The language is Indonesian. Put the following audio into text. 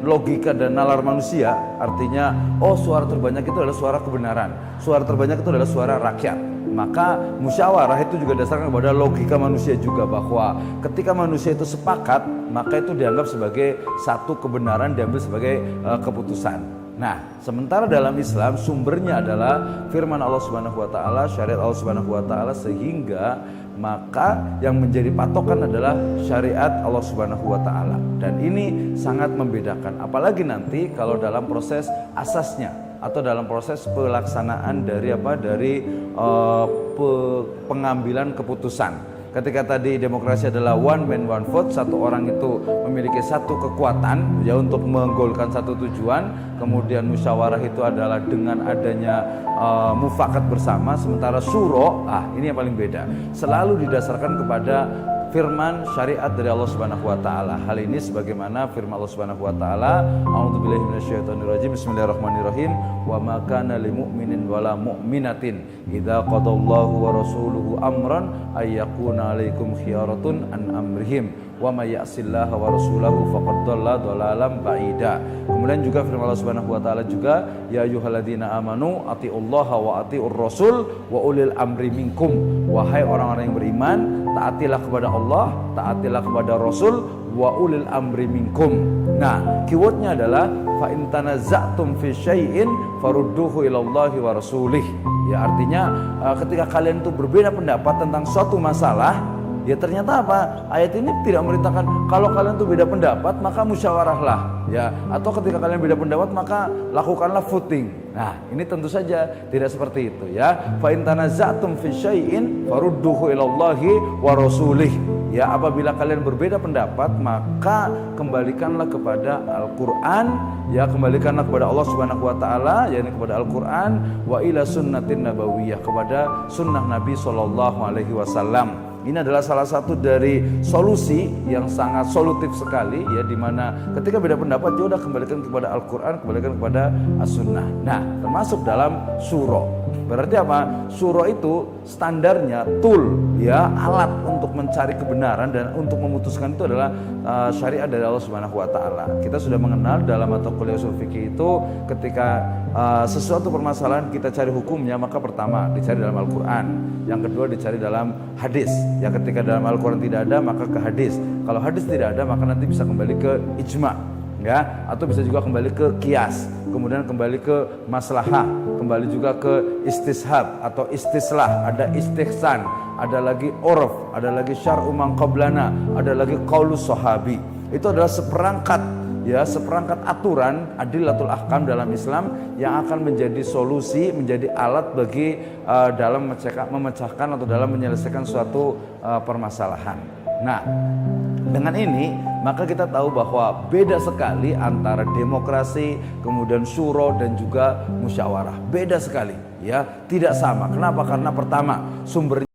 logika dan nalar manusia, artinya suara terbanyak itu adalah suara kebenaran, suara terbanyak itu adalah suara rakyat. Maka musyawarah itu juga dasarkan kepada logika manusia juga, bahwa ketika manusia itu sepakat, maka itu dianggap sebagai satu kebenaran, diambil sebagai keputusan. Nah, sementara dalam Islam sumbernya adalah firman Allah Subhanahu wa taala, syariat Allah Subhanahu wa taala, sehingga maka yang menjadi patokan adalah syariat Allah Subhanahu wa taala. Dan ini sangat membedakan, apalagi nanti kalau dalam proses asasnya atau dalam proses pelaksanaan dari pengambilan keputusan. Ketika tadi demokrasi adalah one man one vote, satu orang itu memiliki satu kekuatan ya untuk menggolkan satu tujuan. Kemudian musyawarah itu adalah dengan adanya mufakat bersama. Sementara syuro, ini yang paling beda, selalu didasarkan kepada firman syariat dari Allah Subhanahu wa taala. Hal ini sebagaimana firman Allah Subhanahu wa taala, a'udzubillahi minasyaitonirrajim, bismillahirrahmanirrahim, wa ma kana lil mu'minin wala mu'minatin idza qadallahu wa rasuluhu amran ay yakuna 'alaikum khiyaratun an amrihim wa may ya'sillaha wa rasulahu faqad dhalla dhalalan ba'ida. Kemudian juga firman Allah Subhanahu wa taala juga, ya ayyuhalladzina amanu atiullaha wa atiur rasul wa ulil amri minkum. Wahai orang-orang yang beriman, taatilah kepada Allah, taatilah kepada Rasul, wa ulil amri minkum. Nah, keywordnya adalah fa in tanaza'tum fi syai'in farudduhu ilallahi wa rasulih. Ya, artinya ketika kalian itu berbeda pendapat tentang suatu masalah, ya ternyata apa? Ayat ini tidak merintahkan kalau kalian tuh beda pendapat maka musyawarahlah, ya. Atau ketika kalian beda pendapat maka lakukanlah voting. Nah, ini tentu saja tidak seperti itu, ya. Fa in tanaza'tum fi syai'in farudduhu ilallahi wa rasulih. Ya, apabila kalian berbeda pendapat maka kembalikanlah kepada Al-Qur'an, ya, kembalikanlah kepada Allah Subhanahu wa taala, yakni kepada Al-Qur'an, wa ila sunnatin nabawiyah, kepada sunnah Nabi sallallahu alaihi wasallam. Ini adalah salah satu dari solusi yang sangat solutif sekali, ya, dimana ketika beda pendapat ya udah kembalikan kepada Al-Quran, kembalikan kepada As-Sunnah. Nah, termasuk dalam suro. Berarti apa? Suro itu standarnya tool, ya, alat untuk mencari kebenaran dan untuk memutuskan itu adalah syariat dari Allah Subhanahu wa taala. Kita sudah mengenal dalam mata kuliah ushul fikih itu, ketika sesuatu permasalahan kita cari hukumnya, maka pertama dicari dalam Al-Quran, yang kedua dicari dalam hadis. Ya, ketika dalam Al-Quran tidak ada maka ke hadis. Kalau hadis tidak ada maka nanti bisa kembali ke ijma, ya, atau bisa juga kembali ke qiyas, kemudian kembali ke maslahah, kembali juga ke istishab atau istislah, ada istihsan, ada lagi urf, ada lagi syar'u man qablana, ada lagi qaulus sahabi. Itu adalah seperangkat, ya, seperangkat aturan adillatul ahkam dalam Islam yang akan menjadi solusi, menjadi alat bagi dalam memecahkan atau dalam menyelesaikan suatu permasalahan. Nah, dengan ini maka kita tahu bahwa beda sekali antara demokrasi, kemudian syuro dan juga musyawarah. Beda sekali, ya, tidak sama. Kenapa? Karena pertama, sumbernya